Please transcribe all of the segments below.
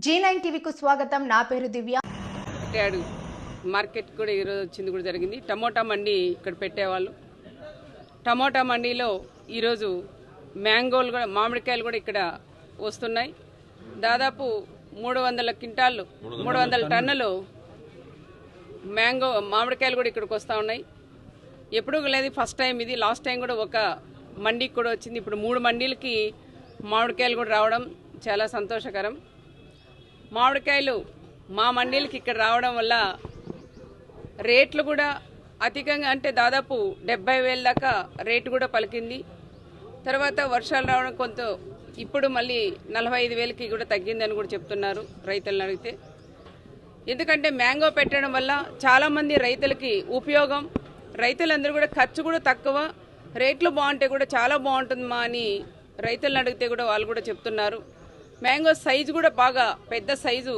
G9 టీవీకు స్వాగతం. నా పేరు దివ్య. పెట్టాడు మార్కెట్ కూడా ఈరోజు వచ్చింది కూడా జరిగింది. టమోటా మండి ఇక్కడ పెట్టేవాళ్ళు. టమోటా మండీలో ఈరోజు మ్యాంగోలు కూడా మామిడికాయలు కూడా ఇక్కడ వస్తున్నాయి. దాదాపు 300 క్వింటాళ్ళు 300 టన్నులు మామిడికాయలు కూడా ఇక్కడికి వస్తూ ఉన్నాయి. ఎప్పుడూ లేదు, ఫస్ట్ టైం ఇది. లాస్ట్ టైం కూడా ఒక మండీకి కూడా వచ్చింది. ఇప్పుడు 3 మండీలకి మామిడికాయలు కూడా రావడం చాలా సంతోషకరం. మామిడికాయలు మా మండీలకి ఇక్కడ రావడం వల్ల రేట్లు కూడా అధికంగా, అంటే దాదాపు 70,000 దాకా రేటు కూడా పలికింది. తర్వాత వర్షాలు రావడం కొంత ఇప్పుడు మళ్ళీ 45,000కి కూడా తగ్గిందని కూడా చెప్తున్నారు రైతులను అడిగితే. ఎందుకంటే మ్యాంగో పెట్టడం వల్ల చాలామంది రైతులకి ఉపయోగం. రైతులందరూ కూడా ఖర్చు కూడా తక్కువ, రేట్లు బాగుంటే కూడా చాలా బాగుంటుంది మా అని రైతులను అడిగితే కూడా వాళ్ళు కూడా చెప్తున్నారు. మ్యాంగో సైజు కూడా బాగా పెద్ద సైజు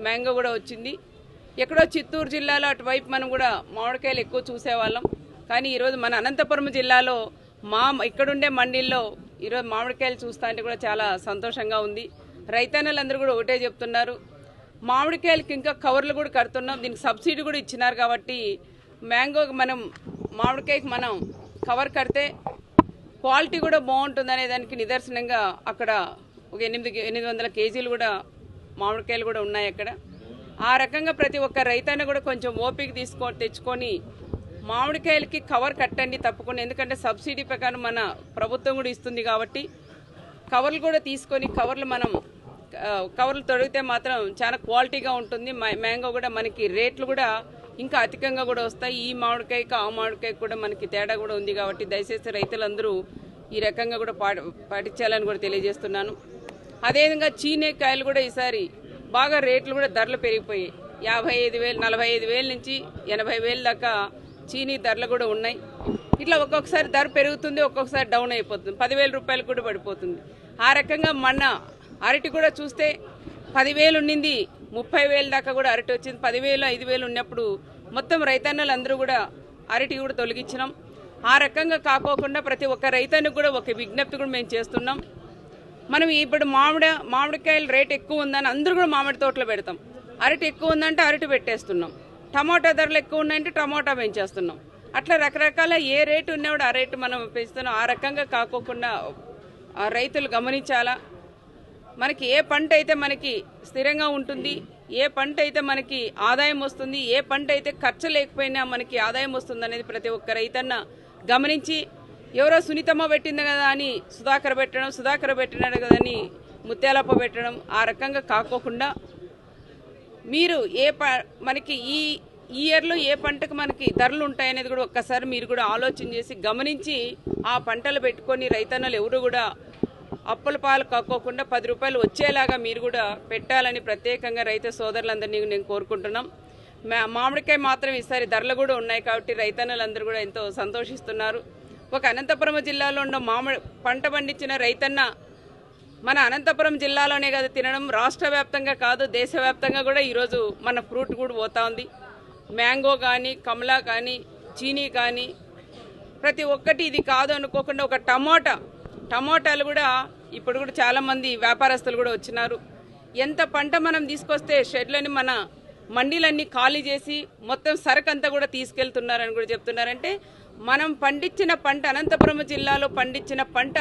మ్యాంగో కూడా వచ్చింది. ఎక్కడో చిత్తూరు జిల్లాలో అటువైపు మనం కూడా మామిడికాయలు ఎక్కువ చూసేవాళ్ళం. కానీ ఈరోజు మన అనంతపురం జిల్లాలో ఇక్కడుండే మండీల్లో ఈరోజు మామిడికాయలు చూస్తా అంటే కూడా చాలా సంతోషంగా ఉంది. రైతన్నలందరూ కూడా ఒకటే చెప్తున్నారు, మామిడికాయలకి ఇంకా కవర్లు కూడా కడుతున్నాం, దీనికి సబ్సిడీ కూడా ఇచ్చినారు. కాబట్టి మ్యాంగోకి మామిడికాయకి మనం కవర్ కడితే క్వాలిటీ కూడా బాగుంటుంది అనే దానికి నిదర్శనంగా అక్కడ ఒక 800 కేజీలు కూడా మామిడికాయలు కూడా ఉన్నాయి అక్కడ. ఆ రకంగా ప్రతి ఒక్క రైతన్న కూడా కొంచెం ఓపిక తెచ్చుకొని మామిడికాయలకి కవర్ కట్టండి తప్పకుండా. ఎందుకంటే సబ్సిడీ ప్రకారం మన ప్రభుత్వం కూడా ఇస్తుంది కాబట్టి కవర్లు కూడా తీసుకొని కవర్లు తొడిగితే మాత్రం చాలా క్వాలిటీగా ఉంటుంది. మ్యాంగో కూడా మనకి రేట్లు కూడా ఇంకా అధికంగా కూడా వస్తాయి. ఈ మామిడికాయకి ఆ మామిడికాయకి కూడా మనకి తేడా కూడా ఉంది. కాబట్టి దయచేసి రైతులందరూ ఈ రకంగా కూడా పాటించాలని కూడా తెలియజేస్తున్నాను. అదేవిధంగా చీనేకాయలు కూడా ఈసారి బాగా రేట్లు కూడా ధరలు పెరిగిపోయాయి. 55,000 45,000 నుంచి 80,000 దాకా చీనీ ధరలు కూడా ఉన్నాయి. ఇట్లా ఒక్కొక్కసారి ధర పెరుగుతుంది, ఒక్కొక్కసారి డౌన్ అయిపోతుంది, 10,000 రూపాయలు కూడా పడిపోతుంది. ఆ రకంగా మన అరటి కూడా చూస్తే 10,000 ఉండింది, 30,000 దాకా కూడా అరటి వచ్చింది. 10,000 5,000 ఉన్నప్పుడు మొత్తం రైతన్నలు అందరూ కూడా అరటి కూడా తొలగించినాం. ఆ రకంగా కాకోకుండా ప్రతి ఒక్క రైతన్నకు కూడా ఒక విజ్ఞప్తి కూడా మేము చేస్తున్నాం. మనం ఇప్పుడు మామిడికాయల రేట్ ఎక్కువ ఉందని అందరూ కూడా మామిడి తోటలో పెడతాం, అరటి ఎక్కువ ఉందంటే అరటి పెట్టేస్తున్నాం, టమోటా ధరలు ఎక్కువ ఉన్నాయంటే టమోటా పెంచేస్తున్నాం. అట్లా రకరకాల ఏ రేటు ఉన్నవాడు ఆ రేటు మనం పెంచుతున్నాం. ఆ రకంగా కాకోకుండా రైతులు గమనించాలా. మనకి ఏ పంట అయితే మనకి స్థిరంగా ఉంటుంది, ఏ పంట అయితే మనకి ఆదాయం వస్తుంది, ఏ పంట అయితే ఖర్చు లేకపోయినా మనకి ఆదాయం వస్తుంది అనేది ప్రతి ఒక్క రైతన్న గమనించి, ఎవరో సునీతమ్మ పెట్టింది కదా అని సుధాకర్ పెట్టినాడు కదా అని ముత్యాలప్ప పెట్టడం, ఆ రకంగా కాకోకుండా మీరు మనకి ఈ ఇయర్లో ఏ పంటకు మనకి ధరలు ఉంటాయనేది కూడా ఒక్కసారి మీరు కూడా ఆలోచన చేసి గమనించి ఆ పంటలు పెట్టుకొని రైతన్నలు ఎవరు కూడా అప్పుల పాలు కాకోకుండా 10 రూపాయలు వచ్చేలాగా మీరు కూడా పెట్టాలని ప్రత్యేకంగా రైతు సోదరులందరినీ నేను కోరుకుంటున్నాం. మామిడికాయ మాత్రం ఈసారి ధరలు కూడా ఉన్నాయి కాబట్టి రైతన్నలందరూ కూడా ఎంతో సంతోషిస్తున్నారు. ఒక అనంతపురం జిల్లాలో ఉన్న పంట పండించిన రైతన్న మన అనంతపురం జిల్లాలోనే కదా తినడం, రాష్ట్ర వ్యాప్తంగా కాదు దేశవ్యాప్తంగా కూడా ఈరోజు మన ఫ్రూట్ కూడా పోతా ఉంది. మ్యాంగో కానీ, కమలా కానీ, చీనీ కానీ ప్రతి ఒక్కటి ఇది కాదు అనుకోకుండా ఒక టమోటాలు కూడా ఇప్పుడు కూడా చాలామంది వ్యాపారస్తులు కూడా వచ్చినారు. ఎంత పంట మనం తీసుకొస్తే షెడ్లని మన మండీలన్నీ ఖాళీ చేసి మొత్తం సరుకు అంతా కూడా తీసుకెళ్తున్నారని కూడా చెప్తున్నారంటే, మనం పండించిన పంట అనంతపురం జిల్లాలో పండించిన పంట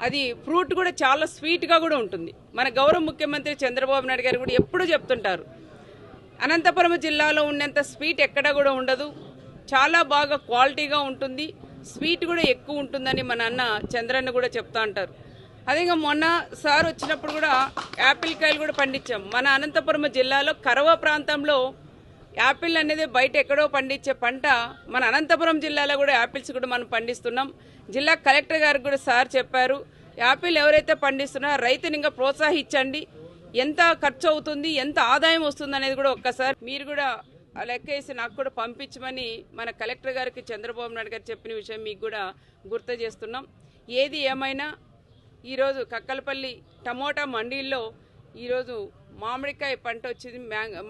అది ఫ్రూట్ కూడా చాలా స్వీట్గా కూడా ఉంటుంది. మన గౌరవ ముఖ్యమంత్రి చంద్రబాబు నాయుడు గారు కూడా ఎప్పుడూ చెప్తుంటారు, అనంతపురం జిల్లాలో ఉన్నంత స్వీట్ ఎక్కడా కూడా ఉండదు, చాలా బాగా క్వాలిటీగా ఉంటుంది, స్వీట్ కూడా ఎక్కువ ఉంటుందని మన అన్న చంద్రన్న కూడా చెప్తా అంటారు. అదే మొన్న సార్ వచ్చినప్పుడు కూడా యాపిల్ కాయలు కూడా పండించాం. మన అనంతపురం జిల్లాలో కరవ ప్రాంతంలో యాపిల్ అనేది బయట ఎక్కడో పండించే పంట మన అనంతపురం జిల్లాలో కూడా యాపిల్స్ కూడా మనం పండిస్తున్నాం. జిల్లా కలెక్టర్ గారికి కూడా సార్ చెప్పారు, యాపిల్ ఎవరైతే పండిస్తున్నారో రైతుని ఇంకా ప్రోత్సహించండి, ఎంత ఖర్చు అవుతుంది, ఎంత ఆదాయం వస్తుంది అనేది కూడా ఒక్కసారి మీరు కూడా లెక్కేసి నాకు కూడా పంపించమని మన కలెక్టర్ గారికి చంద్రబాబు నాయుడు గారు చెప్పిన విషయం మీకు కూడా గుర్తు చేస్తున్నాం. ఏది ఏమైనా ఈరోజు కక్కలపల్లి టమోటా మండీల్లో ఈరోజు మామిడికాయ పంట వచ్చింది.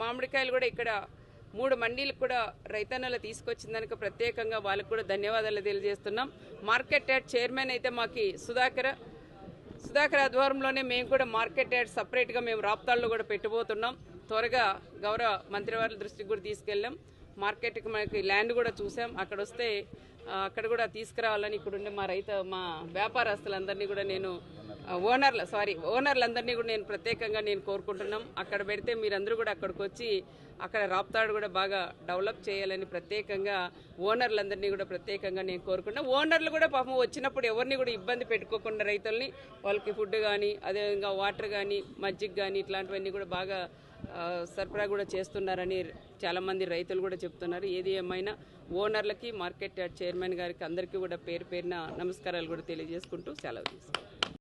మామిడికాయలు కూడా ఇక్కడ 3 మండీలకు కూడా రైతన్నలు తీసుకొచ్చిన దానికి ప్రత్యేకంగా వాళ్ళకు కూడా ధన్యవాదాలు తెలియజేస్తున్నాం. మార్కెట్ యార్డ్ చైర్మన్ అయితే మాకు సుధాకర్ సుధాకర్ ఆధ్వర్యంలోనే మేము కూడా మార్కెట్ యార్డ్ సపరేట్గా మేము రాప్తాళ్ళు కూడా పెట్టబోతున్నాం. త్వరగా గౌరవ మంత్రివారి దృష్టికి కూడా తీసుకెళ్ళాం. మార్కెట్కి మనకి ల్యాండ్ కూడా చూసాం. అక్కడ వస్తే అక్కడ కూడా తీసుకురావాలని ఇక్కడుండే మా వ్యాపారస్తులందరినీ కూడా నేను ఓనర్లందరినీ కూడా నేను ప్రత్యేకంగా నేను కోరుకుంటున్నాం. అక్కడ పెడితే మీరందరూ కూడా అక్కడికి వచ్చి అక్కడ రాప్తాడు కూడా బాగా డెవలప్ చేయాలని ప్రత్యేకంగా ఓనర్లందరినీ కూడా ప్రత్యేకంగా నేను కోరుకుంటున్నాను. ఓనర్లు కూడా పాపం వచ్చినప్పుడు ఎవరిని కూడా ఇబ్బంది పెట్టుకోకుండా రైతుల్ని వాళ్ళకి ఫుడ్ కానీ అదేవిధంగా వాటర్ కానీ మజ్జిగ కానీ ఇట్లాంటివన్నీ కూడా బాగా సరఫరా కూడా చేస్తున్నారని చాలామంది రైతులు కూడా చెప్తున్నారు. ఏది ఏమైనా ఓనర్లకి మార్కెట్ యార్డ్ చైర్మన్ గారికి అందరికీ కూడా పేరు పేరున నమస్కారాలు కూడా తెలియజేసుకుంటూ సెలవు తీసుకుంటాం.